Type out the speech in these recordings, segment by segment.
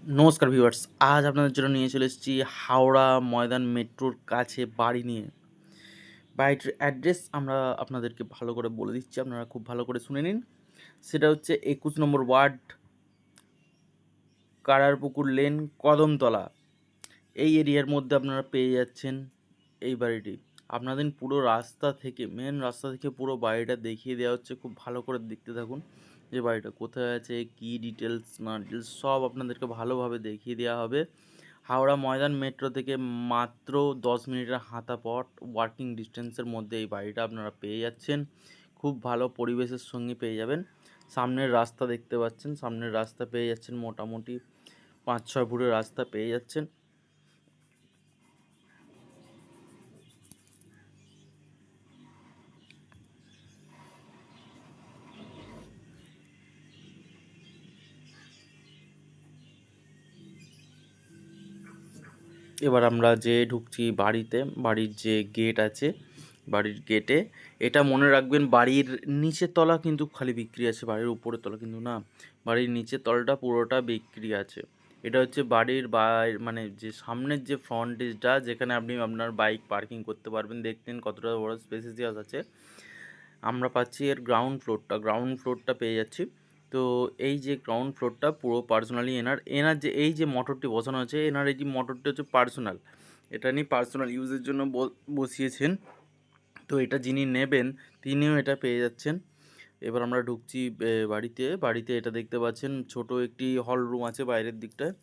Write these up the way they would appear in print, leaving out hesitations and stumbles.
নমস্কার ভিউয়ার্স, আজ আপনাদের জন্য নিয়ে চলে এসেছি হাওড়া ময়দান মেট্রোর কাছে বাড়ি নিয়ে। বাড়িটির অ্যাড্রেস আমরা আপনাদেরকে ভালো করে বলে দিচ্ছি, আপনারা খুব ভালো করে শুনে নিন। সেটা হচ্ছে ২১ নম্বর ওয়ার্ড, কারারপুকুর লেন, কদমতলা। এই এরিয়ার মধ্যে আপনারা পেয়ে যাচ্ছেন এই বাড়িটি। আপনাদের পুরো রাস্তা থেকে, মেন রাস্তা থেকে পুরো বাড়িটা দেখিয়ে দেওয়া হচ্ছে। খুব ভালো করে দেখতে থাকুন যে বাড়িটা কোথায় আছে, কী ডিটেলস না ডিটেলস সব আপনাদেরকে ভালোভাবে দেখিয়ে দেওয়া হবে। হাওড়া ময়দান মেট্রো থেকে মাত্র 10 মিনিটের হাঁটা পথ, ওয়াকিং ডিস্টেন্সের মধ্যে এই বাড়িটা আপনারা পেয়ে যাচ্ছেন। খুব ভালো পরিবেশের সঙ্গে পেয়ে যাবেন। সামনের রাস্তা দেখতে পাচ্ছেন, সামনের রাস্তা পেয়ে যাচ্ছেন, মোটামুটি 5-6 ফুটের রাস্তা পেয়ে যাচ্ছেন। এবার আমরা যে ঢুকছি বাড়িতে, বাড়ির যে গেট আছে, বাড়ির গেটে এটা মনে রাখবেন, বাড়ির নিচের তলা কিন্তু খালি বিক্রি আছে, বাড়ির উপরের তলা কিন্তু না। বাড়ির নিচের তলাটা পুরোটা বিক্রি আছে। এটা হচ্ছে বাড়ির মানে যে সামনের যে ফ্রন্টেজটা, যেখানে আপনি আপনার বাইক পার্কিং করতে পারবেন। দেখতেন কতটা বড় স্পেসিয়াস আছে। আমরা পাচ্ছি এর গ্রাউন্ড ফ্লোরটা পেয়ে যাচ্ছি। তো এই যে গ্রাউন্ড ফ্লোরটা পুরো পার্সোনালি এনার যে এই যে মোটরটি বসানো আছে, এনার এই যে মোটরটি হচ্ছে পার্সোনাল। এটা নিয়ে পার্সোনাল ইউজের জন্য বসিয়েছেন। তো এটা যিনি নেবেন তিনিও এটা পেয়ে যাচ্ছেন। এবার আমরা ঢুকছি বাড়িতে এটা দেখতে পাচ্ছেন, ছোট একটি হল রুম আছে বাইরের দিকটায়।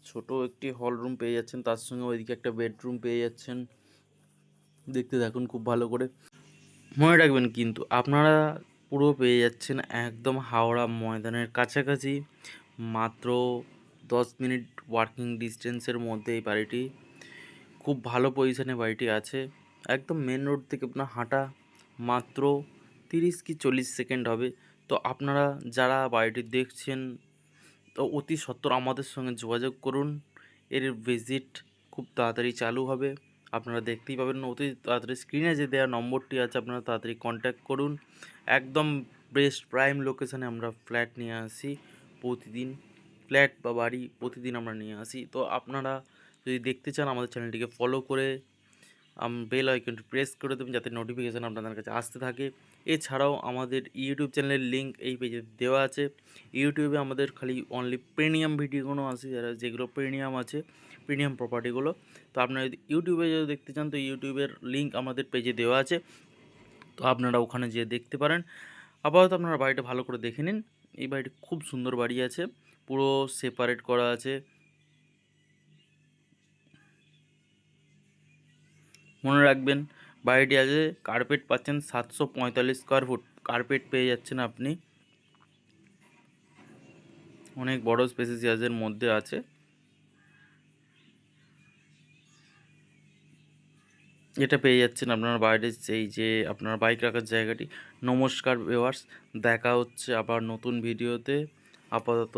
ছোট একটি হল রুম পেয়ে যাচ্ছেন, তার সঙ্গে ওইদিকে একটা বেডরুম পেয়ে যাচ্ছেন। দেখতে থাকুন খুব ভালো করে। মনে রাখবেন কিন্তু আপনারা পুরো পেয়ে যাচ্ছেন একদম হাওড়া ময়দানের কাছাকাছি, মাত্র 10 মিনিট ওয়াকিং ডিস্টেন্সের মধ্যে এই বাড়িটি। খুব ভালো পজিশনে বাড়িটি আছে। একদম মেন রোড থেকে আপনার হাঁটা মাত্র 30 কি 40 সেকেন্ড হবে। তো আপনারা যারা বাড়িটি দেখছেন, তো অতি সত্বর আমাদের সঙ্গে যোগাযোগ করুন। এর ভিজিট খুব তাড়াতাড়ি চালু হবে। আপনারা দেখতেই পাবেন অতি তাড়াতাড়ি, স্ক্রিনে যে দেওয়া নম্বরটি আছে আপনারা তাড়াতাড়ি কন্ট্যাক্ট করুন। একদম বেস্ট প্রাইম লোকেশানে আমরা ফ্ল্যাট নিয়ে আসি প্রতিদিন। ফ্ল্যাট বা বাড়ি প্রতিদিন আমরা নিয়ে আসি। তো আপনারা যদি দেখতে চান আমাদের চ্যানেলটিকে ফলো করে বেল আইকনটি প্রেস করে দেবেন, যাতে নোটিফিকেশান আপনাদের কাছে আসতে থাকে। এছাড়াও আমাদের ইউটিউব চ্যানেলের লিঙ্ক এই পেজে দেওয়া আছে। ইউটিউবে আমাদের খালি অনলি প্রিমিয়াম ভিডিওগুলো আছে, যেগুলো প্রিমিয়াম আছে, প্রিমিয়াম প্রপার্টিগুলো। তো আপনারা যদি ইউটিউবে যদি দেখতে চান, তো ইউটিউবের লিঙ্ক আমাদের পেজে দেওয়া আছে, তো আপনারা ওখানে যেয়ে দেখতে পারেন। আপাতত আপনারা বাড়িটা ভালো করে দেখে নিন। এই বাড়িটি খুব সুন্দর বাড়ি আছে, পুরো সেপারেট করা আছে। মনে রাখবেন বাড়িটি আছে, কার্পেট পাচ্ছেন 745 স্কোয়ার ফুট কার্পেট পেয়ে যাচ্ছেন আপনি। অনেক বড় স্পেসিয়াসের মধ্যে আছে। এটা পেয়ে যাচ্ছেন আপনার বাড়ির সেই যে আপনার বাইক রাখার জায়গাটি। নমস্কার ভিউয়ার্স, দেখা হচ্ছে আবার নতুন ভিডিওতে। আপাতত